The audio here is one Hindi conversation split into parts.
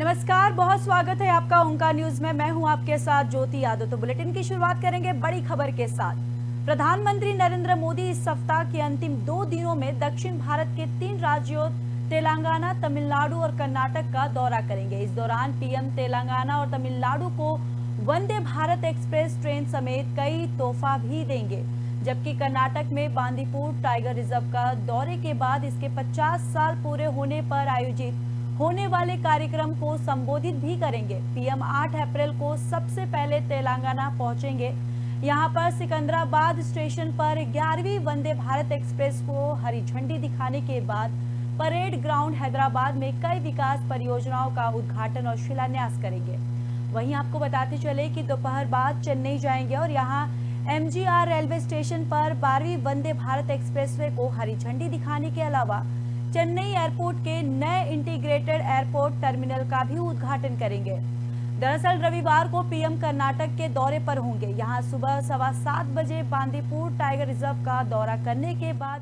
नमस्कार, बहुत स्वागत है आपका ओंकार न्यूज में। मैं हूं आपके साथ ज्योति यादव। तो बुलेटिन की शुरुआत करेंगे बड़ी खबर के साथ। प्रधानमंत्री नरेंद्र मोदी इस सप्ताह के अंतिम 2 दिनों में दक्षिण भारत के 3 राज्यों तेलंगाना, तमिलनाडु और कर्नाटक का दौरा करेंगे। इस दौरान पीएम तेलंगाना और तमिलनाडु को वंदे भारत एक्सप्रेस ट्रेन समेत कई तोहफा भी देंगे, जबकि कर्नाटक में बांदीपुर टाइगर रिजर्व का दौरे के बाद इसके 50 साल पूरे होने पर आयोजित होने वाले कार्यक्रम को संबोधित भी करेंगे। पीएम 8 अप्रैल को सबसे पहले तेलंगाना पहुंचेंगे। यहां पर सिकंदराबाद स्टेशन पर 11वीं वंदे भारत एक्सप्रेस को हरी झंडी दिखाने के बाद परेड ग्राउंड हैदराबाद में कई विकास परियोजनाओं का उद्घाटन और शिलान्यास करेंगे। वहीं आपको बताते चले कि दोपहर बाद चेन्नई जाएंगे और यहां एमजीआर रेलवे स्टेशन पर 12वीं वंदे भारत एक्सप्रेसवे को हरी झंडी दिखाने के अलावा चेन्नई एयरपोर्ट के नए इंटीग्रेटेड एयरपोर्ट टर्मिनल का भी उद्घाटन करेंगे। दरअसल रविवार को पीएम कर्नाटक के दौरे पर होंगे। यहां सुबह 7:15 बजे बांदीपुर टाइगर रिजर्व का दौरा करने के बाद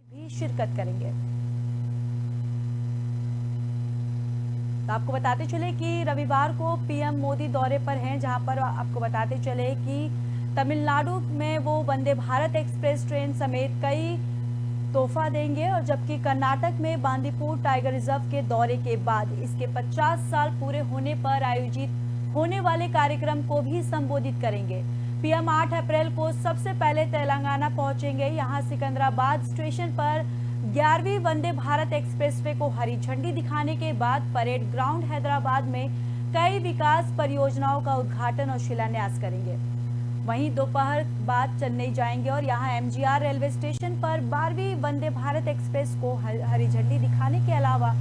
भी शिरकत करेंगे। तो आपको बताते चले कि रविवार को पीएम मोदी दौरे पर हैं, जहां पर आपको बताते चले कि तमिलनाडु में वो वंदे भारत एक्सप्रेस ट्रेन समेत कई तोहफा देंगे, और जबकि कर्नाटक में बांदीपुर टाइगर रिजर्व के दौरे के बाद इसके 50 साल पूरे होने पर आयोजित होने वाले कार्यक्रम को भी संबोधित करेंगे। पीएम 8 अप्रैल को सबसे पहले तेलंगाना पहुंचेंगे। यहां सिकंदराबाद स्टेशन पर 11वीं वंदे भारत एक्सप्रेसवे को हरी झंडी दिखाने के बाद परेड ग्राउंड हैदराबाद में कई विकास परियोजनाओं का उद्घाटन और शिलान्यास करेंगे। वहीं दोपहर बाद चेन्नई जाएंगे और यहां एमजीआर रेलवे स्टेशन पर 12वीं वंदे भारत एक्सप्रेस को हरी झंडी दिखाने के अलावा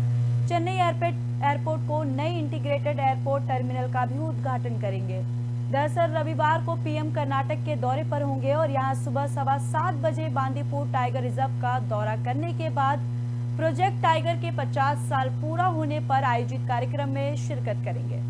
चेन्नई एयरपोर्ट को नई इंटीग्रेटेड एयरपोर्ट टर्मिनल का भी उद्घाटन करेंगे। दरअसल रविवार को पीएम कर्नाटक के दौरे पर होंगे और यहां सुबह 7:15 बजे बांदीपुर टाइगर रिजर्व का दौरा करने के बाद प्रोजेक्ट टाइगर के 50 साल पूरा होने पर आयोजित कार्यक्रम में शिरकत करेंगे।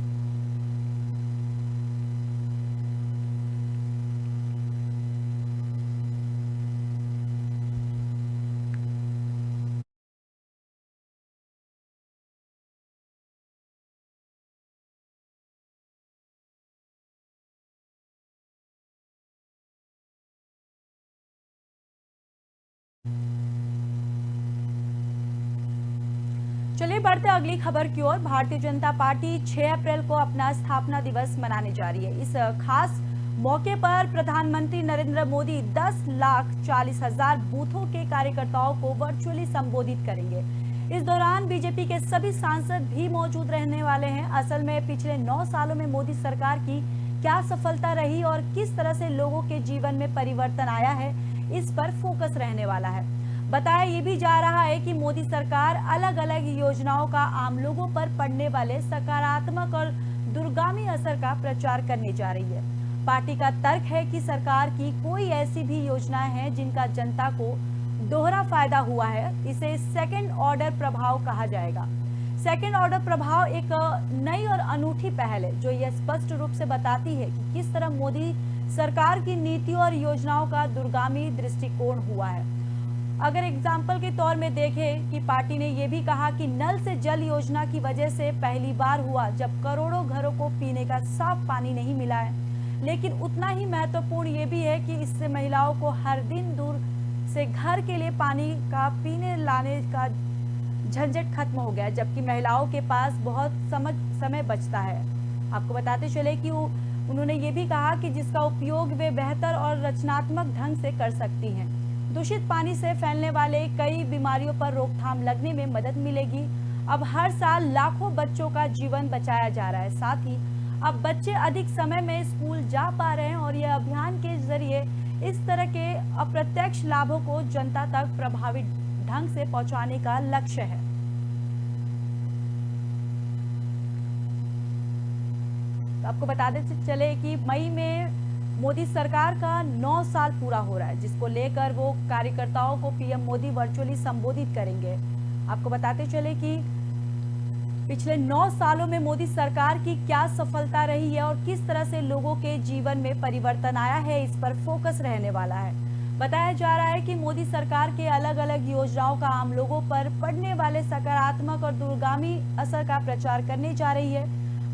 चलिए बढ़ते अगली खबर की ओर। भारतीय जनता पार्टी 6 अप्रैल को अपना स्थापना दिवस मनाने जा रही है। इस खास मौके पर प्रधानमंत्री नरेंद्र मोदी 10,40,000 बूथों के कार्यकर्ताओं को वर्चुअली संबोधित करेंगे। इस दौरान बीजेपी के सभी सांसद भी मौजूद रहने वाले हैं। असल में पिछले 9 सालों में मोदी सरकार की क्या सफलता रही और किस तरह से लोगों के जीवन में परिवर्तन आया है, इस पर फोकस रहने वाला है। बताया ये भी जा रहा है कि मोदी सरकार अलग अलग योजनाओं का आम लोगों पर पड़ने वाले सकारात्मक और दूरगामी असर का प्रचार करने जा रही है। पार्टी का तर्क है कि सरकार की कोई ऐसी भी योजनाएं हैं जिनका जनता को दोहरा फायदा हुआ है। इसे सेकंड ऑर्डर प्रभाव कहा जाएगा। सेकंड ऑर्डर प्रभाव एक नई और अनूठी पहल है जो यह स्पष्ट रूप से बताती है कि किस तरह मोदी सरकार की नीतियों और योजनाओं का दूरगामी दृष्टिकोण हुआ है। अगर एग्जाम्पल के तौर में देखें कि पार्टी ने यह भी कहा कि नल से जल योजना की वजह से पहली बार हुआ जब करोड़ों घरों को पीने का साफ पानी नहीं मिला है। लेकिन उतना ही महत्वपूर्ण ये भी है कि इससे महिलाओं को हर दिन दूर से घर के लिए पानी का पीने लाने का झंझट खत्म हो गया, जबकि महिलाओं के पास बहुत समय बचता है। आपको बताते चले कि उन्होंने ये भी कहा कि जिसका उपयोग वे बेहतर और रचनात्मक ढंग से कर सकती हैं। दूषित पानी से फैलने वाले कई बीमारियों पर रोकथाम लगने में मदद मिलेगी। अब हर साल लाखों बच्चों का जीवन बचाया जा रहा है। साथ ही अब बच्चे अधिक समय में स्कूल जा पा रहे हैं और यह अभियान के जरिए इस तरह के अप्रत्यक्ष लाभों को जनता तक प्रभावी ढंग से पहुंचाने का लक्ष्य है। तो आपको बताते चले कि मई में मोदी सरकार का 9 साल पूरा हो रहा है, जिसको लेकर वो कार्यकर्ताओं को पीएम मोदी वर्चुअली संबोधित करेंगे। आपको बताते चले कि पिछले 9 सालों में मोदी सरकार की क्या सफलता रही है और किस तरह से लोगों के जीवन में परिवर्तन आया है, इस पर फोकस रहने वाला है। बताया जा रहा है कि मोदी सरकार के अलग अलग योजनाओं का आम लोगों पर पड़ने वाले सकारात्मक और दूरगामी असर का प्रचार करने जा रही है।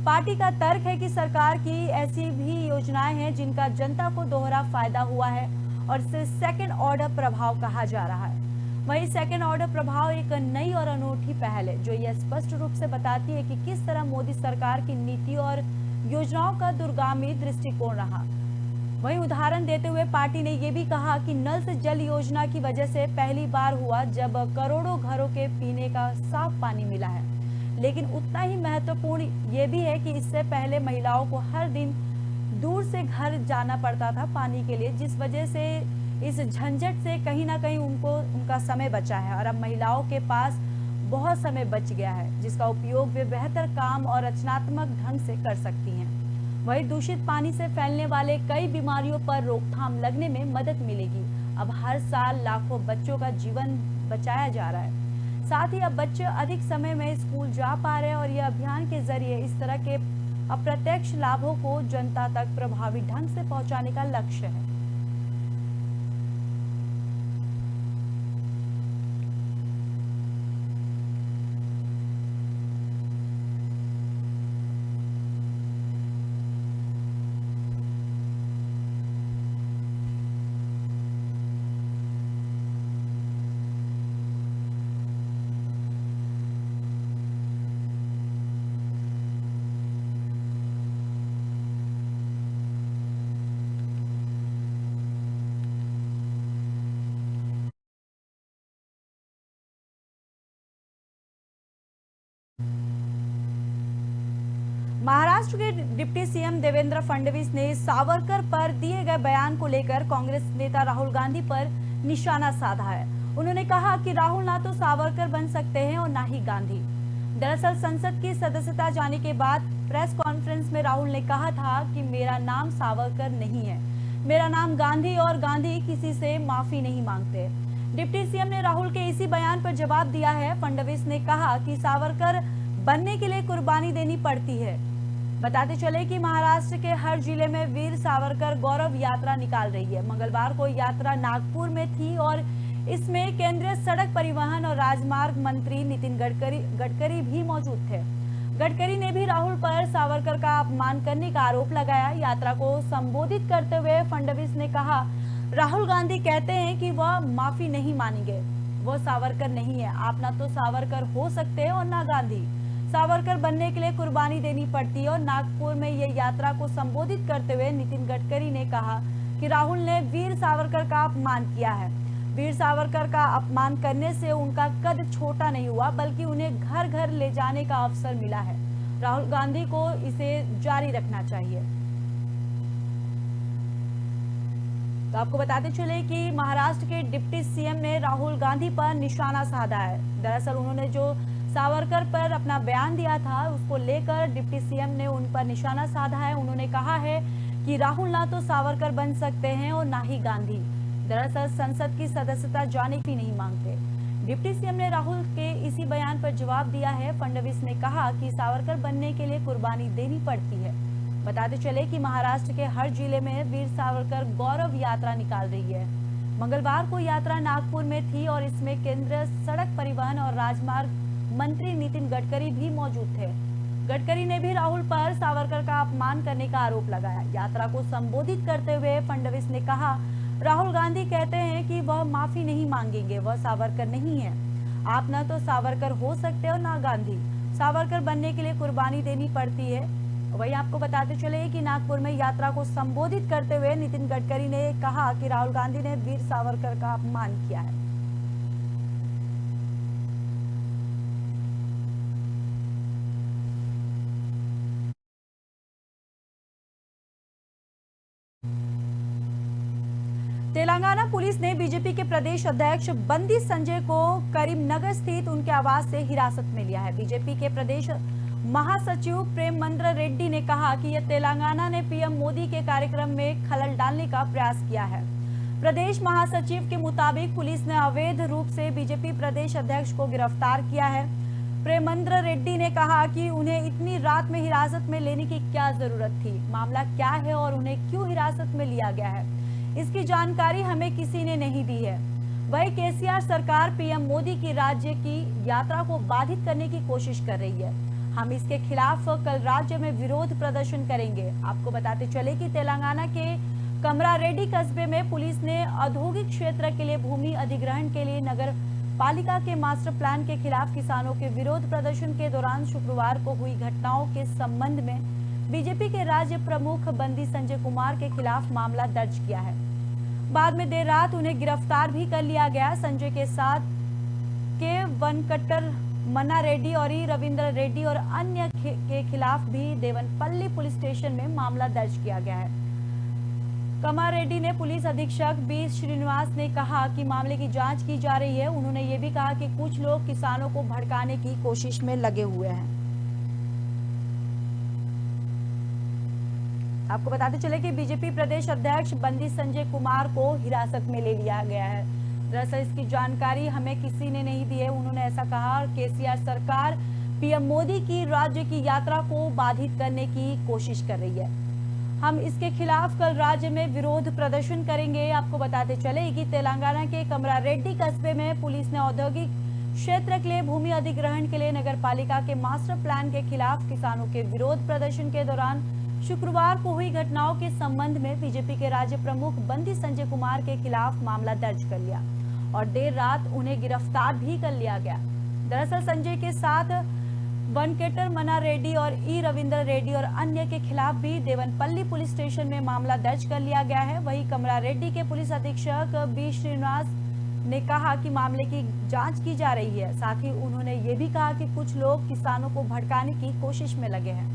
पार्टी का तर्क है कि सरकार की ऐसी भी योजनाएं हैं जिनका जनता को दोहरा फायदा हुआ है और इसे सेकंड ऑर्डर प्रभाव कहा जा रहा है। वहीं सेकंड ऑर्डर प्रभाव एक नई और अनूठी पहल है जो यह स्पष्ट रूप से बताती है कि किस तरह मोदी सरकार की नीति और योजनाओं का दूरगामी दृष्टिकोण रहा। वहीं उदाहरण देते हुए पार्टी ने यह भी कहा कि नल से जल योजना की वजह से पहली बार हुआ जब करोड़ों घरों के पीने का साफ पानी मिला है, लेकिन उतना ही महत्वपूर्ण ये भी है कि इससे पहले महिलाओं को हर दिन दूर से घर जाना पड़ता था पानी के लिए, जिस वजह से इस झंझट से कहीं ना कहीं उनका समय बचा है और अब महिलाओं के पास बहुत समय बच गया है जिसका उपयोग वे बेहतर काम और रचनात्मक ढंग से कर सकती हैं। वहीं दूषित पानी से फैलने वाले कई बीमारियों पर रोकथाम लगने में मदद मिलेगी। अब हर साल लाखों बच्चों का जीवन बचाया जा रहा है। साथ ही अब बच्चे अधिक समय में स्कूल जा पा रहे हैं और यह अभियान के जरिए इस तरह के अप्रत्यक्ष लाभों को जनता तक प्रभावी ढंग से पहुंचाने का लक्ष्य है। महाराष्ट्र के डिप्टी सीएम देवेंद्र फडणवीस ने सावरकर पर दिए गए बयान को लेकर कांग्रेस नेता राहुल गांधी पर निशाना साधा है। उन्होंने कहा कि राहुल ना तो सावरकर बन सकते हैं और ना ही गांधी। दरअसल संसद की सदस्यता जाने के बाद प्रेस कॉन्फ्रेंस में राहुल ने कहा था कि मेरा नाम सावरकर नहीं है, मेरा नाम गांधी, और गांधी किसी से माफी नहीं मांगते। डिप्टी सीएम ने राहुल के इसी बयान पर जवाब दिया है। फडणवीस ने कहा कि सावरकर बनने के लिए कुर्बानी देनी पड़ती है। बताते चले कि महाराष्ट्र के हर जिले में वीर सावरकर गौरव यात्रा निकाल रही है। मंगलवार को यात्रा नागपुर में थी और इसमें केंद्रीय सड़क परिवहन और राजमार्ग मंत्री नितिन गडकरी भी मौजूद थे। गडकरी ने भी राहुल पर सावरकर का अपमान करने का आरोप लगाया। यात्रा को संबोधित करते हुए फडणवीस ने कहा, राहुल गांधी कहते हैं कि वह माफी नहीं मानेंगे, वो सावरकर नहीं है। आप ना तो सावरकर हो सकते हैं और ना गांधी। सावरकर बनने के लिए कुर्बानी देनी पड़ती है। और नागपुर में ये यात्रा को संबोधित करते हुए नितिन गडकरी ने कहा कि राहुल ने वीर सावरकर का अपमान किया है। वीर सावरकर का अपमान करने से उनका कद छोटा नहीं हुआ, बल्कि उन्हें घर घर ले जाने का अवसर मिला है। राहुल गांधी को इसे जारी रखना चाहिए। तो आपको बताते चले कि महाराष्ट्र के डिप्टी सीएम ने राहुल गांधी पर निशाना साधा है। दरअसल उन्होंने जो सावरकर पर अपना बयान दिया था उसको लेकर डिप्टी सीएम ने उन पर निशाना साधा है। उन्होंने कहा है कि राहुल ना तो सावरकर बन सकते हैं और ना ही गांधी। दरअसल संसद की सदस्यता जाने की नहीं मांगते। डिप्टी सीएम ने राहुल के इसी बयान पर जवाब दिया है। फडणवीस ने कहा कि सावरकर बनने के लिए कुर्बानी देनी पड़ती है। बताते चले कि महाराष्ट्र के हर जिले में वीर सावरकर गौरव यात्रा निकाल रही है। मंगलवार को यात्रा नागपुर में थी और इसमें केंद्रीय सड़क परिवहन और राजमार्ग मंत्री नितिन गडकरी भी मौजूद थे। गडकरी ने भी राहुल पर सावरकर का अपमान करने का आरोप लगाया। यात्रा को संबोधित करते हुए फडणवीस ने कहा, राहुल गांधी कहते हैं कि वह माफी नहीं मांगेंगे, वह सावरकर नहीं है। आप ना तो सावरकर हो सकते हो ना गांधी। सावरकर बनने के लिए कुर्बानी देनी पड़ती है। वहीं आपको बताते चले कि नागपुर में यात्रा को संबोधित करते हुए नितिन गडकरी ने कहा कि राहुल गांधी ने वीर सावरकर का अपमान किया है। तेलंगाना पुलिस ने बीजेपी के प्रदेश अध्यक्ष बंदी संजय को करीमनगर स्थित उनके आवास से हिरासत में लिया है। बीजेपी के प्रदेश महासचिव प्रेमचंद्र रेड्डी ने कहा कि यह तेलंगाना ने पीएम मोदी के कार्यक्रम में खलल डालने का प्रयास किया है। प्रदेश महासचिव के मुताबिक पुलिस ने अवैध रूप से बीजेपी प्रदेश अध्यक्ष को गिरफ्तार किया है। प्रेमचंद्र रेड्डी ने कहा कि उन्हें इतनी रात में हिरासत में लेने की क्या जरूरत थी, मामला क्या है और उन्हें क्यों हिरासत में लिया गया है। इसकी जानकारी हमें किसी ने नहीं दी है। वही केसीआर सरकार पीएम मोदी की राज्य की यात्रा को बाधित करने की कोशिश कर रही है। हम इसके खिलाफ कल राज्य में विरोध प्रदर्शन करेंगे। आपको बताते चले कि तेलंगाना के कमरारेड्डी कस्बे में पुलिस ने औद्योगिक क्षेत्र के लिए भूमि अधिग्रहण के लिए नगर पालिका के मास्टर प्लान के खिलाफ किसानों के विरोध प्रदर्शन के दौरान शुक्रवार को हुई घटनाओं के संबंध में बीजेपी के राज्य प्रमुख बंदी संजय कुमार के खिलाफ मामला दर्ज किया है। बाद में देर रात उन्हें गिरफ्तार भी कर लिया गया। संजय के साथ के वनकट्टर मन्ना रेड्डी और ई रविंद्र रेड्डी और अन्य के खिलाफ भी देवनपल्ली पुलिस स्टेशन में मामला दर्ज किया गया है। कमारेड्डी ने पुलिस अधीक्षक बी श्रीनिवास ने कहा कि मामले की जांच की जा रही है। उन्होंने ये भी कहा कि कुछ लोग किसानों को भड़काने की कोशिश में लगे हुए हैं। आपको बताते चले कि बीजेपी प्रदेश अध्यक्ष बंदी संजय कुमार को हिरासत में ले लिया गया है। दरअसल इसकी जानकारी हमें किसी ने नहीं दी है। उन्होंने ऐसा कहा, केसीआर सरकार पीएम मोदी की राज्य की यात्रा को बाधित करने की कोशिश कर रही है। हम इसके खिलाफ कल राज्य में विरोध प्रदर्शन करेंगे। आपको बताते चले कि तेलंगाना के कमरारेड्डी कस्बे में पुलिस ने औद्योगिक क्षेत्र के लिए भूमि अधिग्रहण के लिए नगर पालिका के मास्टर प्लान के खिलाफ किसानों के विरोध प्रदर्शन के दौरान शुक्रवार को हुई घटनाओं के संबंध में बीजेपी के राज्य प्रमुख बंदी संजय कुमार के खिलाफ मामला दर्ज कर लिया और देर रात उन्हें गिरफ्तार भी कर लिया गया। दरअसल संजय के साथ वनकेटर मन्ना रेड्डी और ई रविंद्र रेड्डी और अन्य के खिलाफ भी देवनपल्ली पुलिस स्टेशन में मामला दर्ज कर लिया गया है। वहीं कमरारेड्डी के पुलिस अधीक्षक बी श्रीनिवास ने कहा कि मामले की जांच की जा रही है। साथ ही उन्होंने ये भी कहा कि कुछ लोग किसानों को भड़काने की कोशिश में लगे हैं।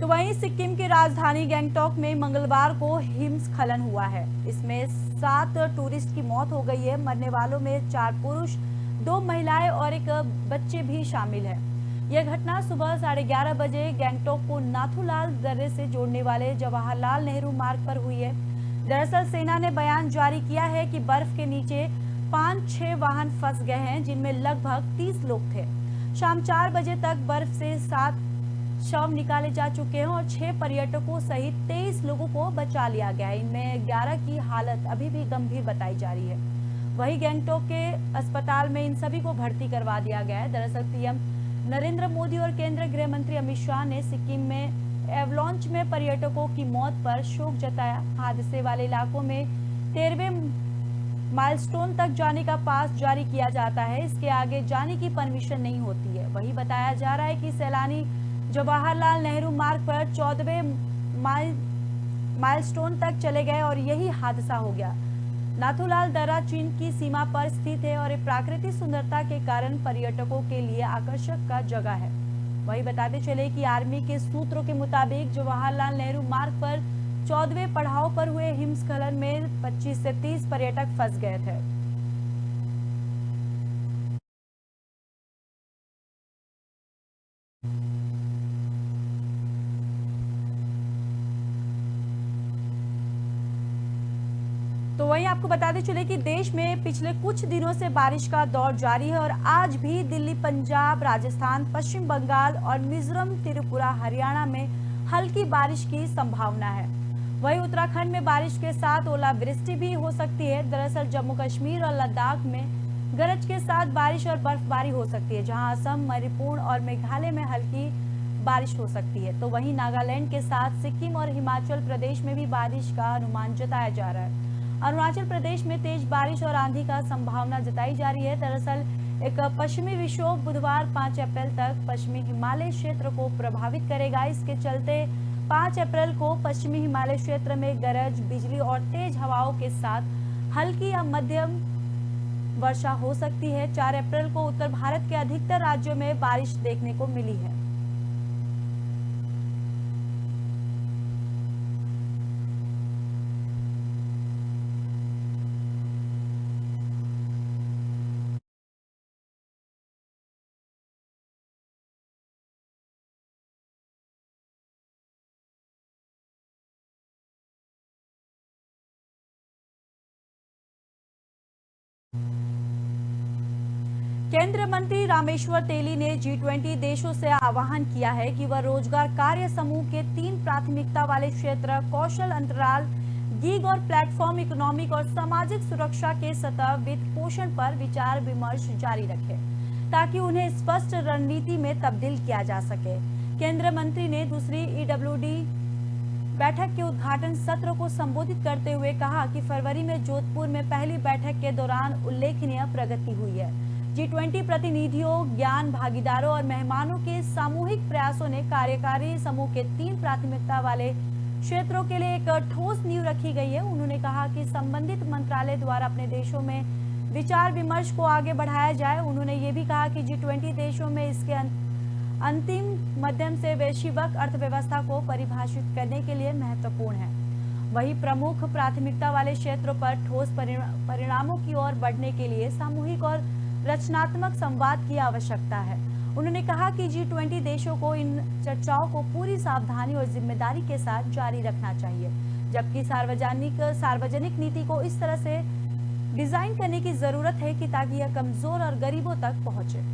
तो वहीं सिक्किम की राजधानी गैंगटॉक में मंगलवार को हिमस्खलन हुआ है। इसमें 7 टूरिस्ट की मौत हो गई है। मरने वालों में 4 पुरुष, 2 महिलाएं और एक बच्चे भी शामिल है। यह घटना सुबह 11:30 बजे गैंगटॉक को नाथुलाल दर्रे से जोड़ने वाले जवाहरलाल नेहरू मार्ग पर हुई है। दरअसल सेना ने बयान जारी किया है कि बर्फ के नीचे 5-6 वाहन फंस गए हैं, जिनमें लगभग 30 लोग थे। शाम 4 बजे तक बर्फ से 7 शव निकाले जा चुके हैं और 6 पर्यटकों सहित 23 लोगों को बचा लिया गया है। इनमें 11 की हालत अभी भी गंभीर बताई जा रही है। वहीं गैंगटॉक के अस्पताल में इन सभी को भर्ती करवा दिया गया है। दरअसल पीएम नरेंद्र मोदी और केंद्रीय गृह मंत्री अमित शाह ने सिक्किम में एवलॉन्च में पर्यटकों की मौत पर शोक जताया। हादसे वाले इलाकों में 13वें माइलस्टोन तक जाने का पास जारी किया जाता है। इसके आगे जाने की परमिशन नहीं होती है। वही बताया जा रहा है कि सैलानी जवाहरलाल नेहरू मार्ग पर 14वें माइलस्टोन तक चले गए और यही हादसा हो गया। नाथुलाल दर्रा चीन की सीमा पर स्थित है और प्राकृतिक सुंदरता के कारण पर्यटकों के लिए आकर्षक का जगह है। वही बताते चले कि आर्मी के सूत्रों के मुताबिक जवाहरलाल नेहरू मार्ग पर 14वें पड़ाव पर हुए हिमस्खलन में 25 से 30 पर्यटक फंस गए थे। तो वहीं आपको बताते चले कि देश में पिछले कुछ दिनों से बारिश का दौर जारी है और आज भी दिल्ली, पंजाब, राजस्थान, पश्चिम बंगाल और मिजोरम, त्रिपुरा, हरियाणा में हल्की बारिश की संभावना है। वहीं उत्तराखंड में बारिश के साथ ओलावृष्टि भी हो सकती है। दरअसल जम्मू कश्मीर और लद्दाख में गरज के साथ बारिश और बर्फबारी हो सकती है, जहां असम, मणिपुर और मेघालय में हल्की बारिश हो सकती है। तो वहीं नागालैंड के साथ सिक्किम और हिमाचल प्रदेश में भी बारिश का अनुमान जताया जा रहा है। अरुणाचल प्रदेश में तेज बारिश और आंधी का संभावना जताई जा रही है। दरअसल एक पश्चिमी विक्षोभ बुधवार 5 अप्रैल तक पश्चिमी हिमालय क्षेत्र को प्रभावित करेगा। इसके चलते 5 अप्रैल को पश्चिमी हिमालय क्षेत्र में गरज, बिजली और तेज हवाओं के साथ हल्की या मध्यम वर्षा हो सकती है। 4 अप्रैल को उत्तर भारत के अधिकतर राज्यों में बारिश देखने को मिली है। केंद्रीय मंत्री रामेश्वर तेली ने G20 देशों से आह्वान किया है कि वह रोजगार कार्य समूह के 3 प्राथमिकता वाले क्षेत्र कौशल अंतराल, गीग और प्लेटफॉर्म इकोनॉमिक और सामाजिक सुरक्षा के सतह वित्त पोषण पर विचार विमर्श जारी रखे ताकि उन्हें स्पष्ट रणनीति में तब्दील किया जा सके। केंद्रीय मंत्री ने दूसरी EWD बैठक के उद्घाटन सत्र को संबोधित करते हुए कहा कि फरवरी में जोधपुर में पहली बैठक के दौरान उल्लेखनीय प्रगति हुई है। G20 प्रतिनिधियों, ज्ञान भागीदारों और मेहमानों के सामूहिक प्रयासों ने कार्यकारी समूह के 3 प्राथमिकता वाले क्षेत्रों के लिए एक ठोस नींव रखी गई है। उन्होंने कहा कि संबंधित मंत्रालय द्वारा अपने देशों में विचार विमर्श को आगे बढ़ाया जाए। उन्होंने ये भी कहा कि G20 देशों में इसके अंतिम माध्यम से वैश्विक अर्थव्यवस्था को परिभाषित करने के लिए महत्वपूर्ण है। वही प्रमुख प्राथमिकता वाले क्षेत्रों पर ठोस परिणामों की ओर बढ़ने के लिए सामूहिक और रचनात्मक संवाद की आवश्यकता है। उन्होंने कहा कि G20 देशों को इन चर्चाओं को पूरी सावधानी और जिम्मेदारी के साथ जारी रखना चाहिए, जबकि सार्वजनिक नीति को इस तरह से डिजाइन करने की जरूरत है कि ताकि यह कमजोर और गरीबों तक पहुंचे।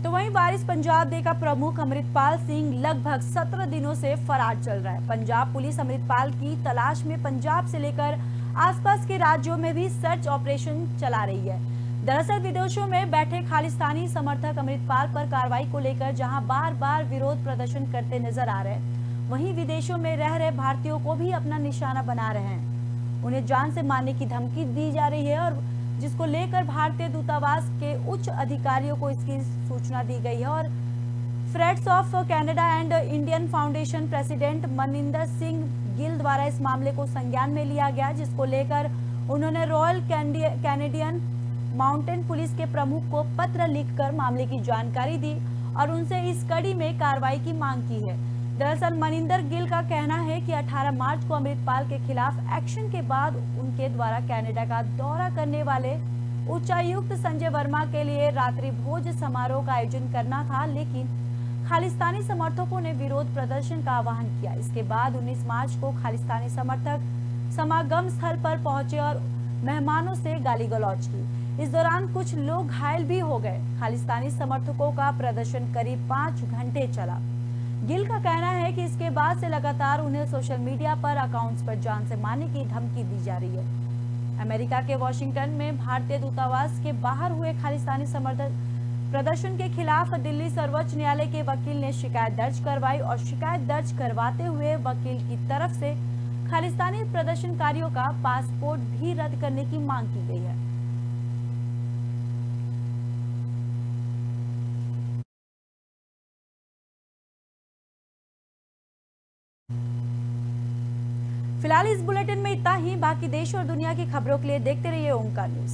तो वहीं वारिस पंजाब डे का प्रमुख अमृतपाल सिंह लगभग 17 दिनों से फरार चल रहा है। पंजाब पुलिस अमृतपाल की तलाश में पंजाब से लेकर आसपास के राज्यों में भी सर्च ऑपरेशन चला रही है। दरअसल विदेशों में बैठे खालिस्तानी समर्थक अमृतपाल पर कार्रवाई को लेकर जहां बार बार विरोध प्रदर्शन करते नजर आ रहे हैं, वहीं विदेशों में रह रहे भारतीयों को भी अपना निशाना बना रहे हैं। उन्हें जान से मारने की धमकी दी जा रही है और जिसको लेकर भारतीय दूतावास के उच्च अधिकारियों को इसकी सूचना दी गई है। और friends of Canada and Indian foundation president Maninder Singh Gill द्वारा इस मामले को संज्ञान में लिया गया, जिसको लेकर उन्होंने रॉयल कैनेडियन माउंटेन पुलिस के प्रमुख को पत्र लिखकर मामले की जानकारी दी और उनसे इस कड़ी में कार्रवाई की मांग की है। दरअसल मनिंदर गिल का कहना है कि 18 मार्च को अमृतपाल के खिलाफ एक्शन के बाद उनके द्वारा कनाडा का दौरा करने वाले उच्चायुक्त संजय वर्मा के लिए रात्रि भोज समारोह का आयोजन करना था, लेकिन खालिस्तानी समर्थकों ने विरोध प्रदर्शन का आह्वान किया। इसके बाद 19 मार्च को खालिस्तानी समर्थक समागम स्थल पर पहुंचे और मेहमानों से गाली गलौज की। इस दौरान कुछ लोग घायल भी हो गए। खालिस्तानी समर्थकों का प्रदर्शन करीब 5 घंटे चला। गिल का कहना है कि इसके बाद से लगातार उन्हें सोशल मीडिया पर अकाउंट्स पर जान से मारने की धमकी दी जा रही है। अमेरिका के वॉशिंगटन में भारतीय दूतावास के बाहर हुए खालिस्तानी समर्थक प्रदर्शन के खिलाफ दिल्ली सर्वोच्च न्यायालय के वकील ने शिकायत दर्ज करवाई और शिकायत दर्ज करवाते हुए वकील की तरफ से खालिस्तानी प्रदर्शनकारियों का पासपोर्ट भी रद्द करने की मांग की गई है। फिलहाल इस बुलेटिन में इतना ही। बाकी देश और दुनिया की खबरों के लिए देखते रहिए ओंकार न्यूज।